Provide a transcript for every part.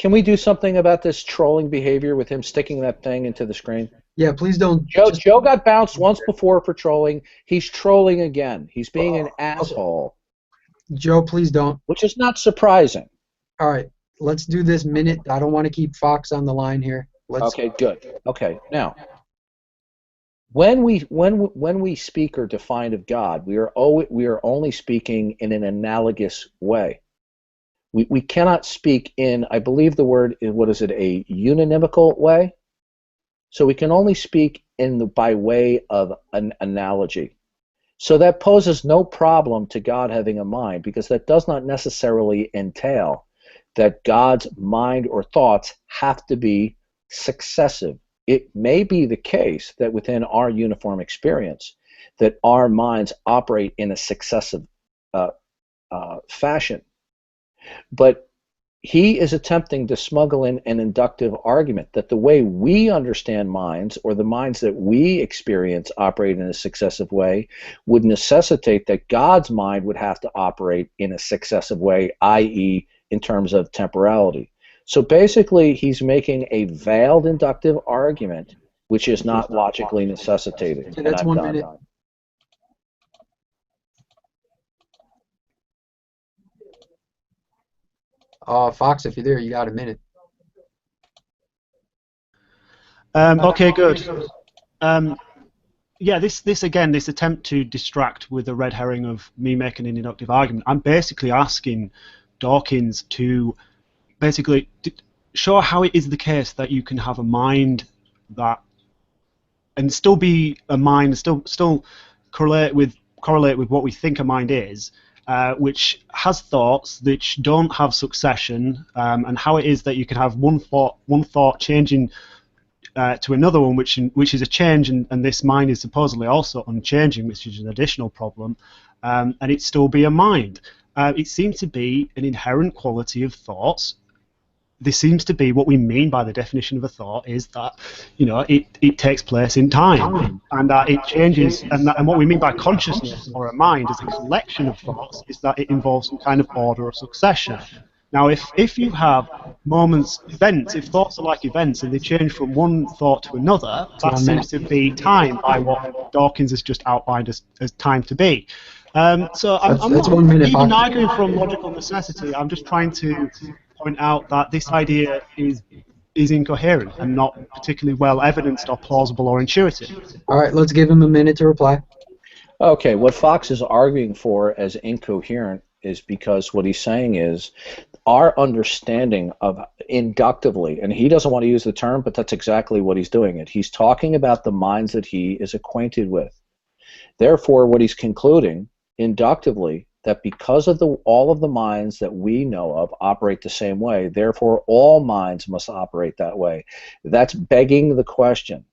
Can we do something about this trolling behavior with him sticking that thing into the screen? Yeah, please don't. Joe got bounced once before for trolling. He's trolling again. He's being an asshole. Joe, please don't. Which is not surprising. All right, let's do this minute. I don't want to keep Fox on the line here. Okay, good. Okay, now, when we speak or define of God, we are only speaking in an analogous way. We cannot speak in, I believe the word is, what is it, a unonymical way? So we can only speak by way of an analogy. So that poses no problem to God having a mind, because that does not necessarily entail that God's mind or thoughts have to be successive. It may be the case that within our uniform experience that our minds operate in a successive fashion. But he is attempting to smuggle in an inductive argument that the way we understand minds, or the minds that we experience operate in a successive way, would necessitate that God's mind would have to operate in a successive way, i.e. in terms of temporality. So basically he's making a veiled inductive argument which is not logically necessitated. Okay, that's 1 minute. Fox, if you're there, you got a minute. Okay, good. Yeah, this attempt to distract with the red herring of me making an inductive argument, I'm basically asking Dawkins to basically show how it is the case that you can have a mind that, and still be a mind, still correlate with what we think a mind is, which has thoughts which don't have succession, and how it is that you can have one thought changing to another one, which is a change, and this mind is supposedly also unchanging, which is an additional problem, and it still be a mind. It seems to be an inherent quality of thoughts. This seems to be what we mean by the definition of a thought, is that, you know, it takes place in time, and that it changes, and what we mean by consciousness or a mind as a collection of thoughts is that it involves some kind of order or succession. Now, if you have moments, events, if thoughts are like events and they change from one thought to another, that seems to be time by what Dawkins has just outlined as time to be. So I'm not even arguing from logical necessity. I'm just trying to point out that this idea is incoherent and not particularly well evidenced or plausible or intuitive. All right, let's give him a minute to reply. Okay, what Fox is arguing for as incoherent is because what he's saying is our understanding of inductively, and he doesn't want to use the term, but that's exactly what he's doing. He's talking about the minds that he is acquainted with. Therefore, what he's concluding inductively, that because of all of the minds that we know of operate the same way, therefore all minds must operate that way. That's begging the question.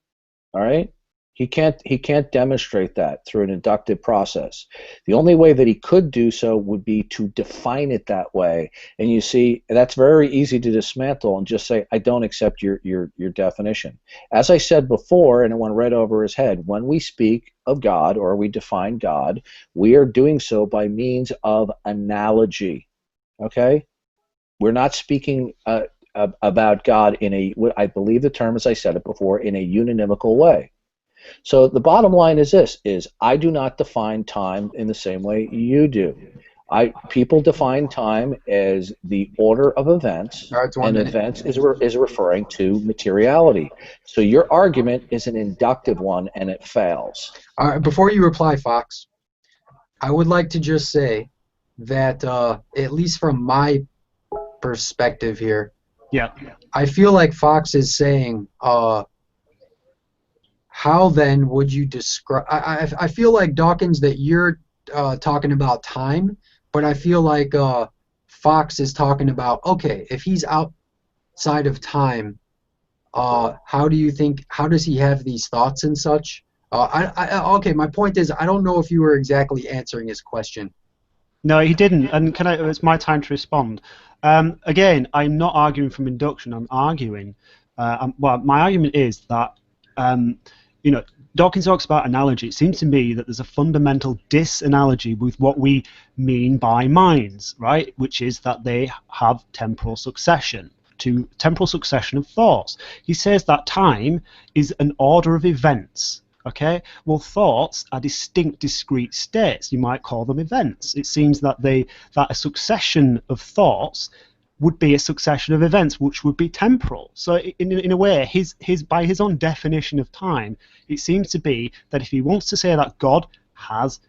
All right? He can't demonstrate that through an inductive process. The only way that he could do so would be to define it that way. And you see, that's very easy to dismantle and just say, I don't accept your definition. As I said before, and it went right over his head, when we speak of God or we define God, we are doing so by means of analogy. Okay? We're not speaking about God in a, I believe the term, as I said it before, in a unonymical way. So the bottom line is this, I do not define time in the same way you do. People define time as the order of events, and events is referring to materiality. So your argument is an inductive one, and it fails. All right, before you reply, Fox, I would like to just say that, at least from my perspective here, yeah, I feel like Fox is saying, how then would you describe? I feel like, Dawkins, that you're talking about time, but I feel like Fox is talking about, okay, if he's outside of time, how does he have these thoughts and such? Okay, my point is, I don't know if you were exactly answering his question. No, he didn't, and it's my time to respond. Again, I'm not arguing from induction. I'm arguing. Well, my argument is that. You know, Dawkins talks about analogy. It seems to me that there's a fundamental disanalogy with what we mean by minds, right? Which is that they have temporal succession. to temporal succession of thoughts. He says that time is an order of events. Okay, well, thoughts are distinct, discrete states. You might call them events. It seems that a succession of thoughts would be a succession of events, which would be temporal. So, in a way, by his own definition of time, it seems to be that if he wants to say that God has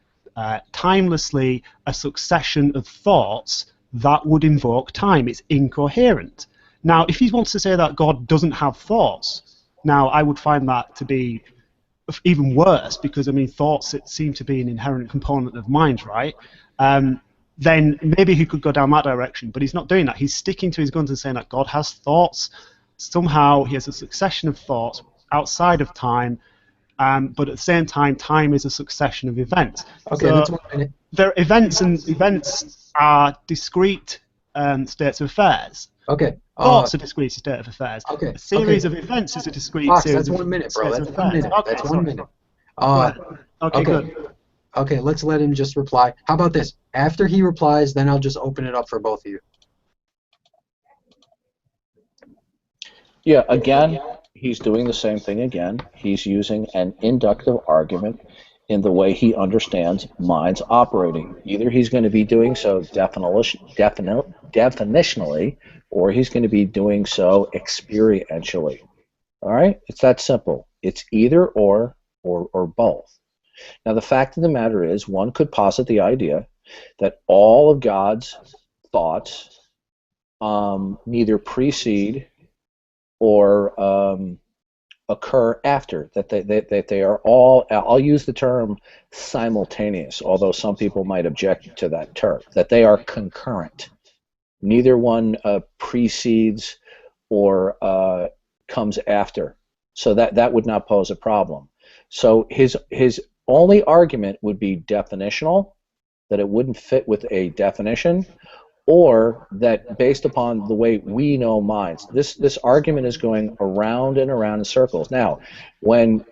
timelessly a succession of thoughts, that would invoke time. It's incoherent. Now, if he wants to say that God doesn't have thoughts, now I would find that to be even worse, because I mean, thoughts seem to be an inherent component of mind, right? Then maybe he could go down that direction, but he's not doing that. He's sticking to his guns and saying that God has thoughts. Somehow he has a succession of thoughts outside of time, but at the same time, time is a succession of events. Okay, so that's 1 minute. They're events, and events are discrete states of affairs. Okay. Thoughts are a discrete state of affairs. Okay. A series of events is a discrete Fox, series that's of 1 minute, bro. states That's of 1 affairs. minute. Okay, That's 1 sorry. minute. Okay, good. Okay, let's let him just reply. How about this? After he replies, then I'll just open it up for both of you. Yeah, again, he's doing the same thing again. He's using an inductive argument in the way he understands minds operating. Either he's going to be doing so definitionally, or he's going to be doing so experientially. All right? It's that simple. It's either or both. Now, the fact of the matter is, one could posit the idea that all of God's thoughts neither precede or occur after, that they are all, I'll use the term simultaneous, although some people might object to that term, that they are concurrent. Neither one precedes or comes after. So that would not pose a problem. So his only argument would be definitional, that it wouldn't fit with a definition, or that based upon the way we know minds. This argument is going around and around in circles. Now, when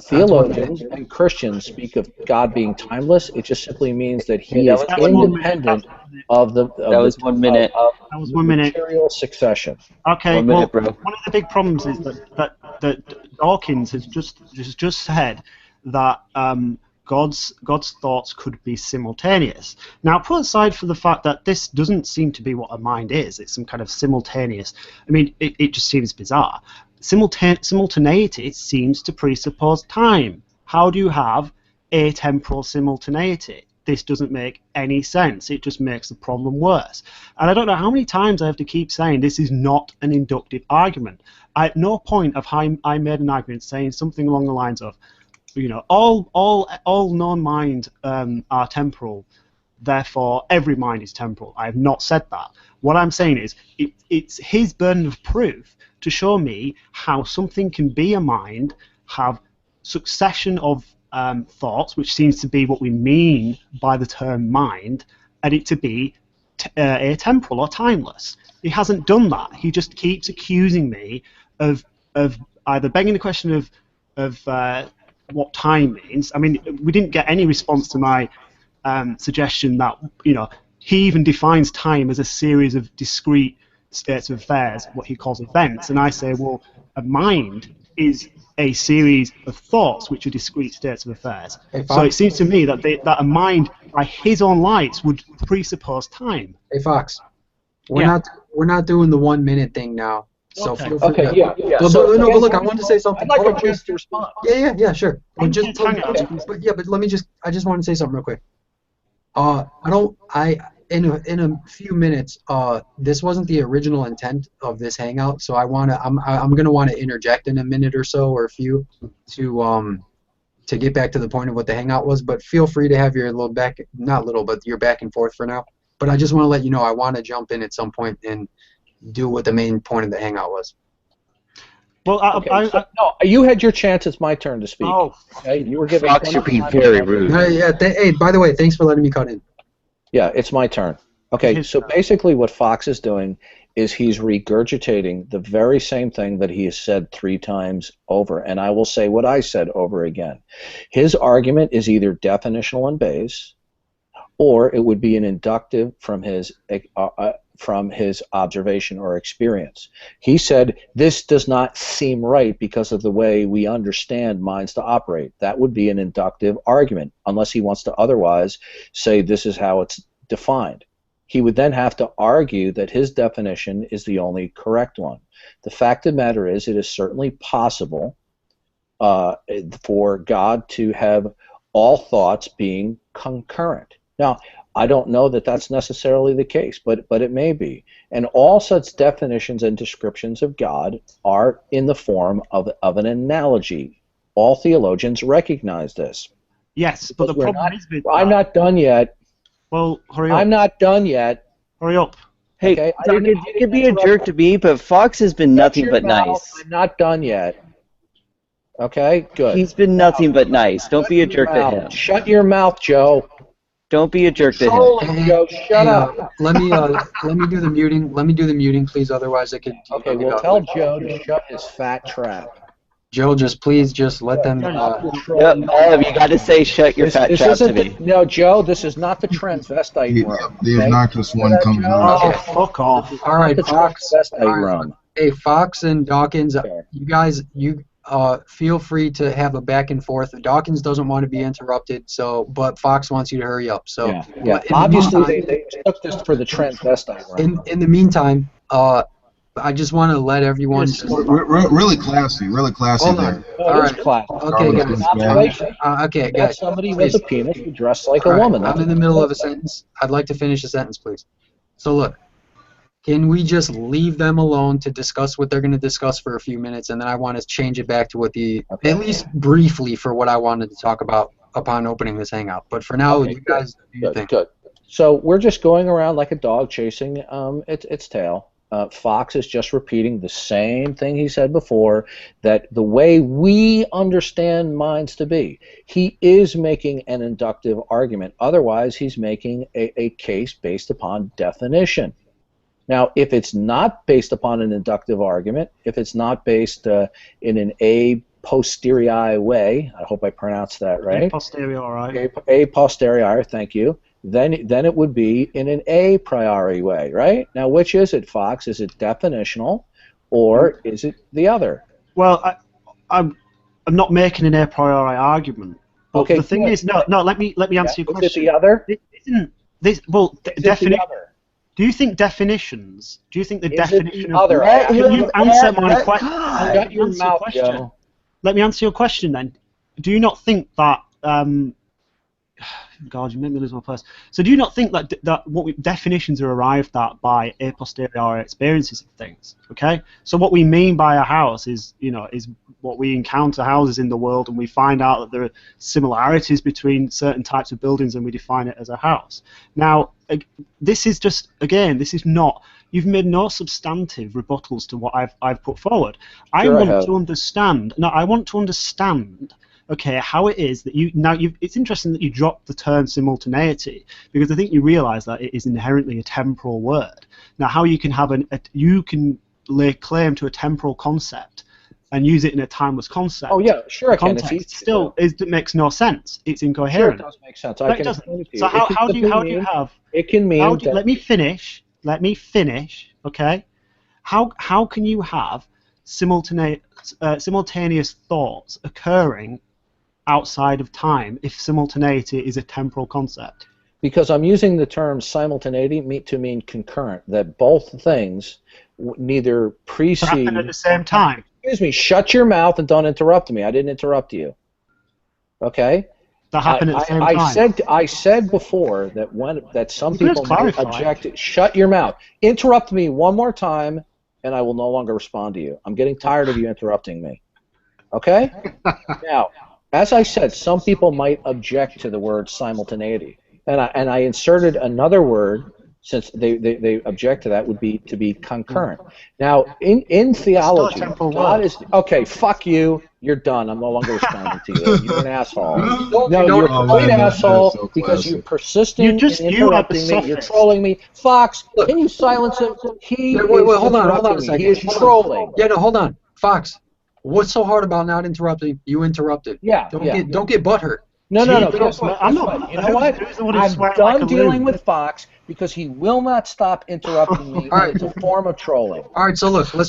theologians and Christians speak of God being timeless, it just simply means that he is independent of the That was 1 minute. That was 1 minute. Material succession. Okay, 1 minute, well, bro. one of the big problems is that Dawkins has just said that God's thoughts could be simultaneous. Now, put aside for the fact that this doesn't seem to be what a mind is. It's some kind of simultaneous. I mean, it just seems bizarre. Simultaneity seems to presuppose time. How do you have atemporal simultaneity? This doesn't make any sense. It just makes the problem worse. And I don't know how many times I have to keep saying this is not an inductive argument. At no point have I made an argument saying something along the lines of, you know, all known minds are temporal, therefore every mind is temporal. I have not said that. What I'm saying is it's his burden of proof to show me how something can be a mind, have succession of thoughts, which seems to be what we mean by the term mind, and it to be atemporal or timeless. He hasn't done that. He just keeps accusing me of either begging the question of what time means. I mean, we didn't get any response to my suggestion that, you know, he even defines time as a series of discrete states of affairs, what he calls events, and I say, well, a mind is a series of thoughts which are discrete states of affairs. So it seems to me that a mind, by his own lights, would presuppose time. Hey Fox, we're not doing the 1 minute thing now. So Okay. feel free to, Yeah. But look, I wanted to say something. I'd like a chance to respond. Yeah, sure. But just, Hang on. I just want to say something real quick. In a few minutes, this wasn't the original intent of this hangout, so I'm gonna want to interject in a minute or so or a few to get back to the point of what the hangout was. But feel free to have your your back and forth for now. But I just want to let you know I want to jump in at some point and do what the main point of the hangout was. Well, no, you had your chance. It's my turn to speak. Oh, okay? You were given. Fox, you're being very rude. Hey, by the way, thanks for letting me cut in. Yeah, it's my turn. Okay, so basically what Fox is doing is he's regurgitating the very same thing that he has said 3 times over, and I will say what I said over again. His argument is either definitional and base, or it would be an inductive from his from his observation or experience. He said, this does not seem right because of the way we understand minds to operate. That would be an inductive argument, unless he wants to otherwise say this is how it's defined. He would then have to argue that his definition is the only correct one. The fact of the matter is, it is certainly possible for God to have all thoughts being concurrent. Now, I don't know that that's necessarily the case, but it may be. And all such definitions and descriptions of God are in the form of an analogy. All theologians recognize this. Yes, but the problem is with I'm not done yet. Well, hurry up. I'm not done yet. Hurry up. Hey, Okay, you could be a jerk to me, but Fox has been nothing but nice. I'm not done yet. Okay, good. He's been nothing but nice. Don't be a jerk to him. Shut your mouth, Joe. Don't be a jerk to him. Joe, shut up. Let me do the muting. Let me do the muting, please. Otherwise, I could. Okay, well, tell Joe to shut his fat trap. Joe, please let them. Yep, you got to say shut your fat trap to me. No, Joe, this is not the transvestite room. The obnoxious one comes Oh, on. fuck off. All right, Fox. Transvestite room. Hey, Fox and Dawkins, you guys, feel free to have a back and forth. Dawkins doesn't want to be interrupted, but Fox wants you to hurry up. So yeah. Obviously, they took this for the transvestite room. In the meantime, I just want to let everyone. Really classy Hold there. on. All right. Okay, guys. Somebody with a penis who dressed like a woman. I'm in the middle of a sentence. I'd like to finish a sentence, please. So look, can we just leave them alone to discuss what they're going to discuss for a few minutes, and then I want to change it back to what at least briefly for what I wanted to talk about upon opening this hangout. But for now, you guys do your thing. Good. So we're just going around like a dog chasing its tail. Fox is just repeating the same thing he said before, that the way we understand minds to be. He is making an inductive argument. Otherwise, he's making a case based upon definition. Now, if it's not based upon an inductive argument, if it's not based in an a posteriori way, I hope I pronounced that right. A posteriori. A posteriori, thank you. Then it would be in an a priori way, right? Now, which is it, Fox? Is it definitional, or is it the other? Well, I'm not making an a priori argument. But Okay, the thing is, no. Let me answer your question. Is it the other? Isn't this definition? Do you think definitions? Do you think the definition of other? Can you answer my question? Shut your mouth, Joe. Let me answer your question then. Do you not think that? God, you made me lose my place. So do you not think that definitions are arrived at by a posteriori experiences of things? Okay. So what we mean by a house is what we encounter houses in the world, and we find out that there are similarities between certain types of buildings, and we define it as a house. Now, this is not. You've made no substantive rebuttals to what I've put forward. I want to understand. No, I want to understand. Okay, how it is that it's interesting that you dropped the term simultaneity, because I think you realise that it is inherently a temporal word. Now, how you can have you can lay claim to a temporal concept and use it in a timeless concept. Oh yeah, sure I can. It makes no sense. It's incoherent. Sure, it does make sense. No, it doesn't. So how do you have? It can mean. Let me finish. Okay. How can you have simultaneous thoughts occurring outside of time if simultaneity is a temporal concept? Because I'm using the term simultaneity to mean concurrent, that both things neither precede... happen at the same time. Excuse me, shut your mouth and don't interrupt me. I didn't interrupt you. Okay? That happened at the same time. I said before that some people might object. Shut your mouth. Interrupt me one more time, and I will no longer respond to you. I'm getting tired of you interrupting me. Okay? Now, as I said, some people might object to the word simultaneity, and I inserted another word, since they object to that, would be to be concurrent. Now, in theology, God is okay. Fuck you. You're done. I'm no longer responding to you. You're an asshole. No, you're a complete asshole because you're persisting in interrupting me. You're trolling me. Fox, can you silence him? Wait, hold on a second. He is trolling. Yeah, no, hold on, Fox. What's so hard about not interrupting? You interrupted. Yeah. Don't get butthurt. No. I'm not. You know what? I'm done dealing with Fox because he will not stop interrupting me, and it's a form of trolling. All right, so look, let's